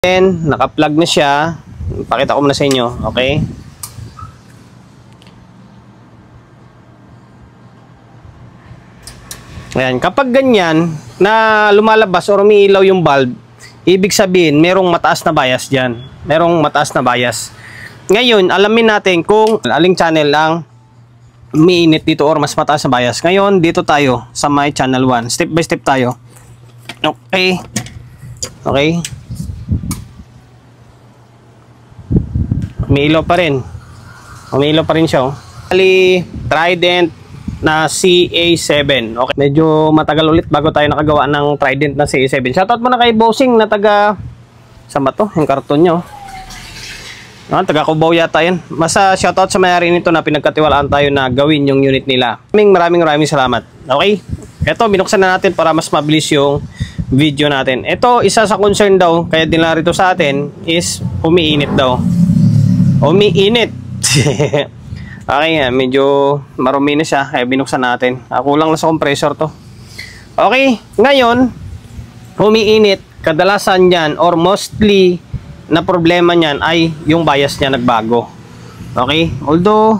Naka-plug na siya. Pakita ko muna sa inyo, okay? Ayan, kapag ganyan na lumalabas or umiilaw yung bulb, ibig sabihin merong mataas na bias diyan. Merong mataas na bias. Ngayon, alamin natin kung aling channel ang umiinit dito or mas mataas na bias. Ngayon, dito tayo sa my channel 1. Step by step tayo. Okay. Okay. Umiilaw pa rin. Umiilaw pa rin siya. Trident na CA7. Okay. Medyo matagal ulit bago tayo nakagawa ng Trident na CA7. Shoutout muna kay Bossing na taga saan ba to? Yung karton nyo. Taga Cubao yata yan. Basta shoutout sa may-ari nito na pinagkatiwalaan tayo na gawin yung unit nila. Maraming salamat. Okay? Ito, binuksan na natin para mas mabilis yung video natin. Ito, isa sa concern daw, kaya din narito sa atin, is umiinit daw. Umiinit. Okay, medyo marumi na siya, kaya binuksan natin. Kulang na sa compressor to. Okay, ngayon, umiinit. Kadalasan yan, or mostly, na problema niyan ay yung bias niya nagbago. Okay, although,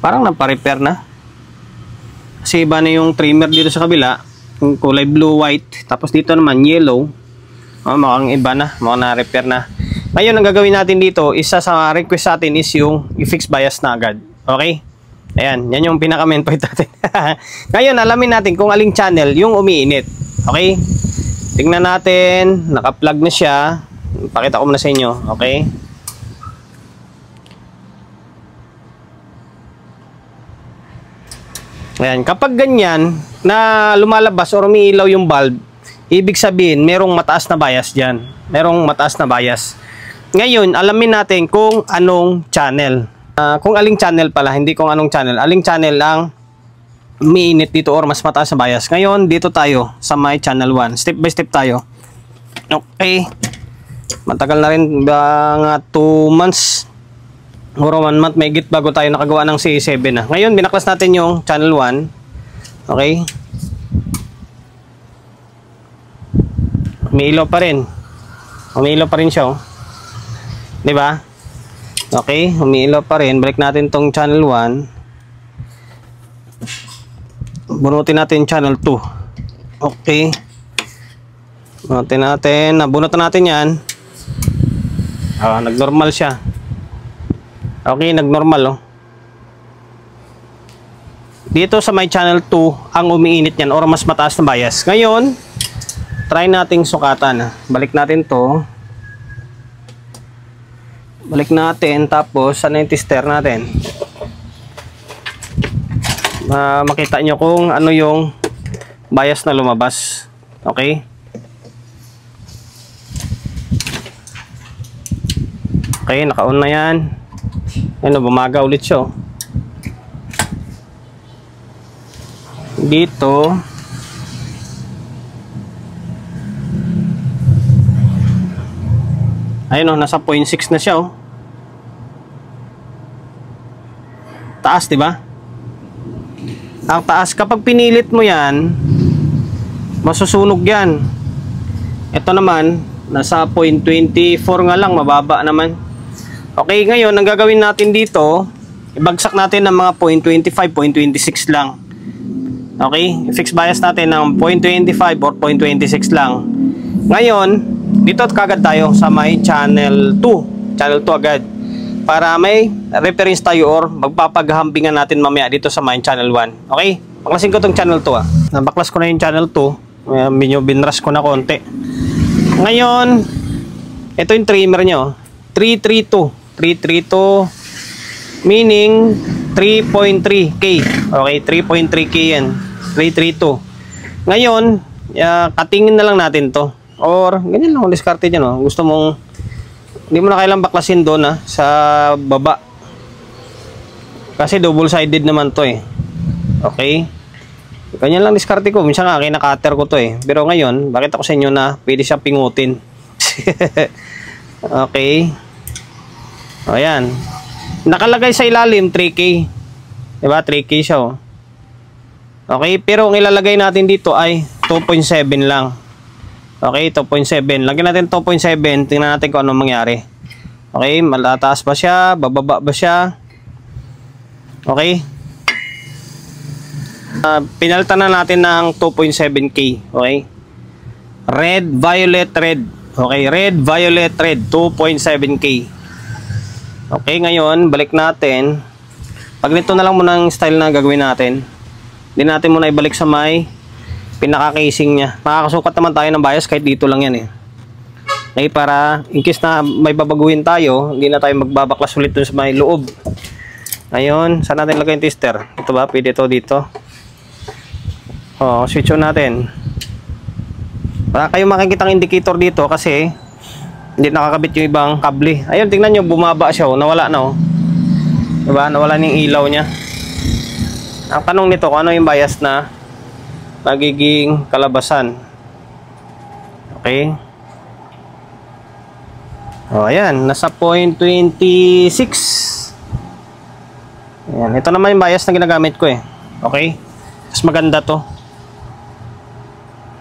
parang nagpa-repair na. Kasi iba na yung trimmer dito sa kabila. Yung kulay blue-white. Tapos dito naman, yellow. Mukhang iba na, mukhang na-repair na. Ngayon, ang gagawin natin dito, isa sa request sa atin is yung i-fix bias na agad. Okay? Ayan, yan yung pinaka-main point natin. Ngayon, alamin natin kung aling channel yung umiinit. Okay? Tingnan natin, naka-plug na siya. Pakita ko muna sa inyo. Okay? Ayan, kapag ganyan na lumalabas or umiilaw yung bulb, ibig sabihin merong mataas na bias dyan. Merong mataas na bias. Ngayon, alamin natin kung anong channel. Kung aling channel pala, hindi kung anong channel. Aling channel ang umiinit dito or mas mataas na bias. Ngayon, dito tayo sa my channel 1. Step by step tayo. Okay. Matagal na rin, mga 2 months or 1 month may git bago tayo nakagawa ng CA7 na. Ngayon, binaklas natin yung channel 1. Okay. Umiilaw pa rin. Umiilaw pa rin siya, oh. Diba? Okay, umiilaw pa rin. Balik natin tong channel 1. Bunutin natin channel 2. Okay. Bunutin natin. Nabunutan natin yan. Nag-normal siya. Okay, nag-normal, oh. Dito sa my channel 2, ang umiinit yan or mas mataas na bias. Ngayon, try nating sukatan. Balik natin to. Balik natin, tapos ano yung tester natin? Makita nyo kung ano yung bias na lumabas. Okay? Okay, naka-on na yan. Ano, bumaga ulit siya. Dito, ayun, oh, nasa 0.6 na siya, oh. Taas, 'di ba? Ang taas, kapag pinilit mo 'yan, masusunog 'yan. Ito naman, nasa 0.24 nga lang, mababa naman. Okay, ngayon ang gagawin natin dito, ibagsak natin ng mga 0.25, 0.26 lang. Okay, i-fix bias natin ng 0.25 or 0.26 lang. Ngayon, dito kagad tayo sa may channel 2. Channel 2 agad. Para may reference tayo or magpapaghambingan natin mamaya dito sa my channel 1. Okay? Baklasin ko tong channel 2, ah. Nabaklas ko na yung channel 2. Medyo binrush ko na konti. Ngayon, ito yung trimmer nyo. 332. 332 meaning 3.3K. Okay? 3.3K yan. 332. Ngayon, katingin na lang natin to. Or, ganyan lang, diskarte dyan, no? Gusto mong, hindi mo na kailang baklasin doon, sa baba. Kasi double-sided naman to, eh. Okay? Ganyan lang diskarte ko. Minsan nga, kinakater ko to, eh. Pero ngayon, bakit ako sa inyo na pwede siya pingutin? Okay. O, yan. Nakalagay sa ilalim, 3K. Diba? 3K siya, oh. Okay? Pero ang ilalagay natin dito ay 2.7 lang. Okay, 2.7. Lagyan natin 2.7. Tingnan natin kung ano mangyari. Okay, malataas ba siya? Bababa ba siya? Okay. Pinalitan na natin ng 2.7K. Okay. Red, violet, red. Okay, red, violet, red. 2.7K. Okay, ngayon, balik natin. Pag nito na lang muna ang style na gagawin natin. Hindi natin muna ibalik sa may pinaka-casing niya. Makakasukat naman tayo ng bias kahit dito lang yan eh. Okay, para in case na may babaguhin tayo, hindi na tayo magbabaklas ulit dun sa may loob. Ngayon, saan natin lagay yung tester? Ito ba? Pwede ito dito. Switch on natin. Wala kayong makikitang indicator dito kasi hindi nakakabit yung ibang kable. Ayun, tingnan nyo, bumaba siya. Nawala na. Diba? Nawala na yung ilaw niya. Ang tanong nito, kung ano yung bias na magiging kalabasan. Okay. Ayan, nasa 0.26. Ayan, ito naman yung bias na ginagamit ko eh. Okay. Mas maganda to.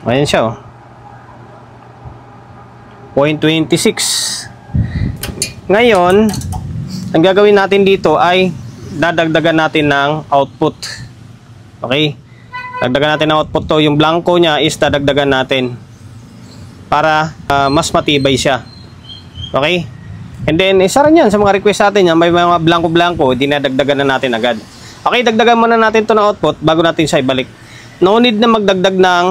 Ayan siya 0.26. Ngayon, ang gagawin natin dito ay dadagdagan natin ng output. Okay? Dagdagan natin ng output to. Yung blanco niya is dadagdagan natin para mas matibay siya. Okay? And then, isa rin yan sa mga request natin yan. May mga blanco-blanco, dinadagdagan na natin agad. Okay, dagdagan muna natin to ng output bago natin siya ibalik. No need na magdagdag ng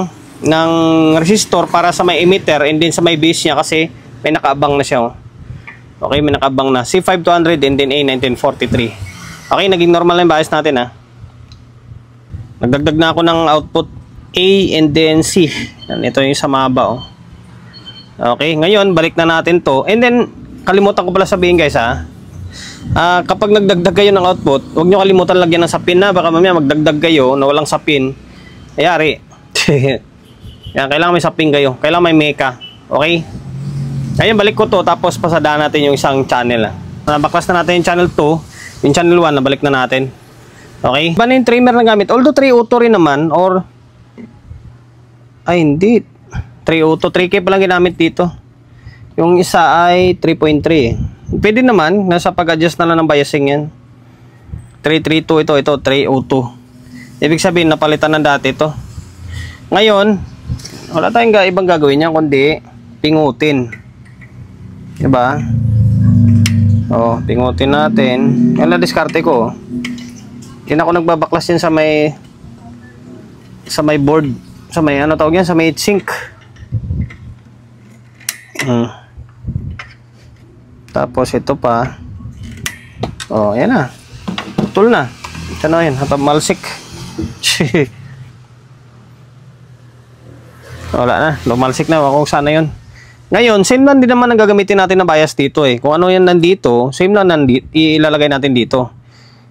resistor para sa may emitter and then sa may base niya kasi may nakaabang na siya. Okay, may nakaabang na. C5200 and then A1943. Okay, naging normal na yung bias natin ha. Nagdagdag na ako ng output A and then C. Ito yung sa maba Okay, ngayon balik na natin to. And then, kalimutan ko pala sabihin guys ha. Kapag nagdagdag kayo ng output, huwag nyo kalimutan lagyan ng sapin na. Baka mamaya magdagdag kayo na walang sapin. Ayari. Yan, kailangan may sapin kayo. Kailangan may meka. Okay? Ngayon, balik ko to. Tapos pasadaan natin yung isang channel. Nabaklas na natin yung channel 2. Yung channel 1, nabalik na natin. Okay? Iba na yung trimmer na gamit. Although 302 rin naman. Or ay, hindi. 302. 3K pa lang ginamit dito. Yung isa ay 3.3. Pwede naman. Nasa pag-adjust na lang ng biasing yan. 332 ito. Ito 302. Ibig sabihin, napalitan na dati ito. Ngayon, wala tayong ibang gagawin niya kundi pingutin. Diba? Pingutin natin. Yan na diskarte ko. Hindi ako nagbabaklas yan sa may board. Sa may ano tawag yan? Sa may heatsink. Tapos ito pa. Yan na. Putol na. Ito na yun. Hatap malsik. Wala na. Lumalsik na. Kung sana yun. Ngayon, same lang din naman ang gagamitin natin na bias dito eh. Kung ano yan nandito, same lang nandito. Ilalagay natin dito.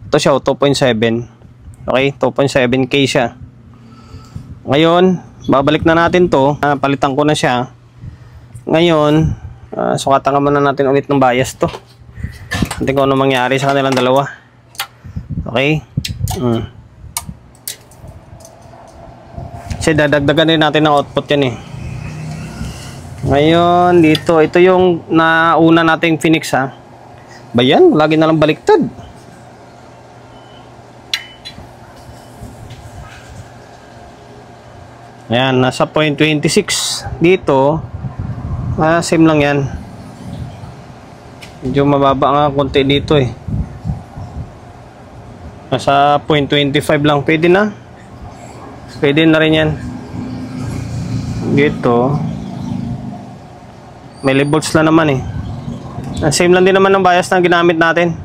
Ito siya, 2.7. Okay? 2.7K siya. Ngayon, babalik na natin to. Palitan ko na siya. Ngayon, sukatan muna natin ulit ng bias to. Natin kung ano mangyari sa kanilang dalawa. Okay? Kasi dadagdagan din natin ng output yan eh. Ngayon, dito. Ito yung nauna nating Phoenix ha. Ba yan? Lagi na lang baliktad. Ayan, nasa 0.26. Dito, same lang yan. Medyo mababa nga konti dito eh. Nasa 0.25 lang. Pwede na. Pwede na rin yan. Dito. May volts na naman eh. Same lang din naman ng bias na ginamit natin.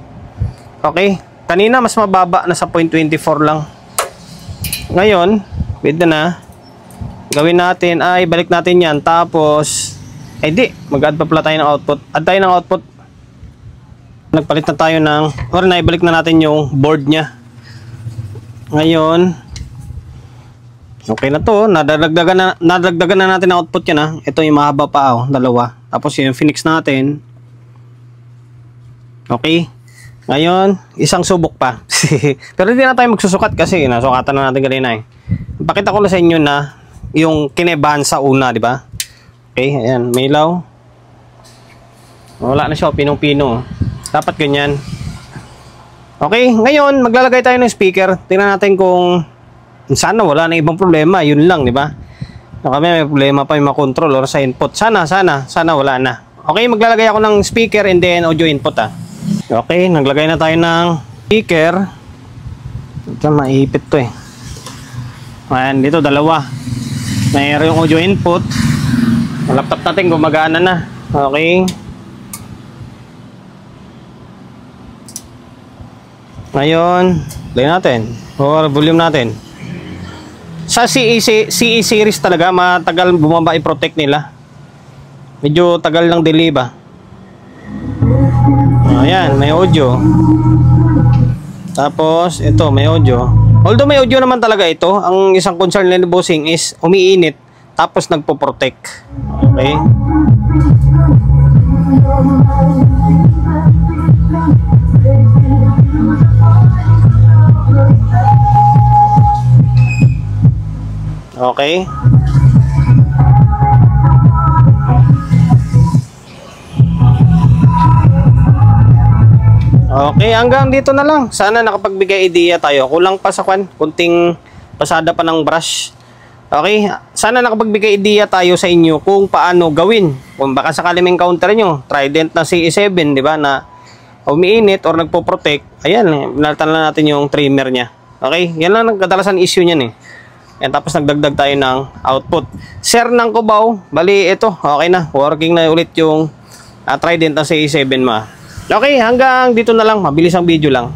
Okay. Kanina mas mababa. Nasa 0.24 lang. Ngayon, pwede na. Gawin natin ay balik natin yan. Tapos, di. Mag-add pa pala tayo ng output. Add tayo ng output. Nagpalit na tayo ng, or naibalik na natin yung board nya. Ngayon, okay na to. Nadagdagan na natin ang output yan ha. Ito yung mahaba pa dalawa. Tapos yung Phoenix natin. Okay. Ngayon, isang subok pa. Pero hindi na tayo magsusukat kasi nasukatan na natin kanina eh. Pakita ko na sa inyo na yung kinebahan sa una, di ba? Okay, ayan, may ilaw. Wala na siya, pinong-pino. Dapat ganyan. Okay, ngayon maglalagay tayo ng speaker. Tingnan natin kung sana wala na ibang problema. Yun lang, di ba? Kami may problema pa yung makontrol or sa input. Sana wala na. Okay, maglalagay ako ng speaker and then audio input Okay, naglagay na tayo ng speaker. Ito, maipit to eh. Ayan, dito dalawa. Mayroon yung audio input. Ang laptop natin gumagana na. Okay. Ngayon, play natin. Or volume natin. Sa CE series talaga, matagal bumaba i-protect nila. Medyo tagal ng delay ba. Ayan, may audio. Tapos, ito, may audio. Although may audio naman talaga ito, ang isang concern nila bossing is umiinit, tapos nagpo-protect. Okay. Okay. Okay, hanggang dito na lang. Sana nakapagbigay idea tayo. Kulang pa sa kunting pasada pa ng brush. Okay, sana nakapagbigay idea tayo sa inyo kung paano gawin. Kung baka sakali may encounter nyo, Trident na CE7, di ba, na umiinit or nagpo-protect. Ayan, binalitan lang natin yung trimmer niya. Okay, yan lang kadalasan issue niyan eh. And tapos nagdagdag tayo ng output. Sir ng Cubao, bali ito, okay na. Working na ulit yung Trident na CE7 ma. Okay, hanggang dito na lang. Mabilis ang video lang.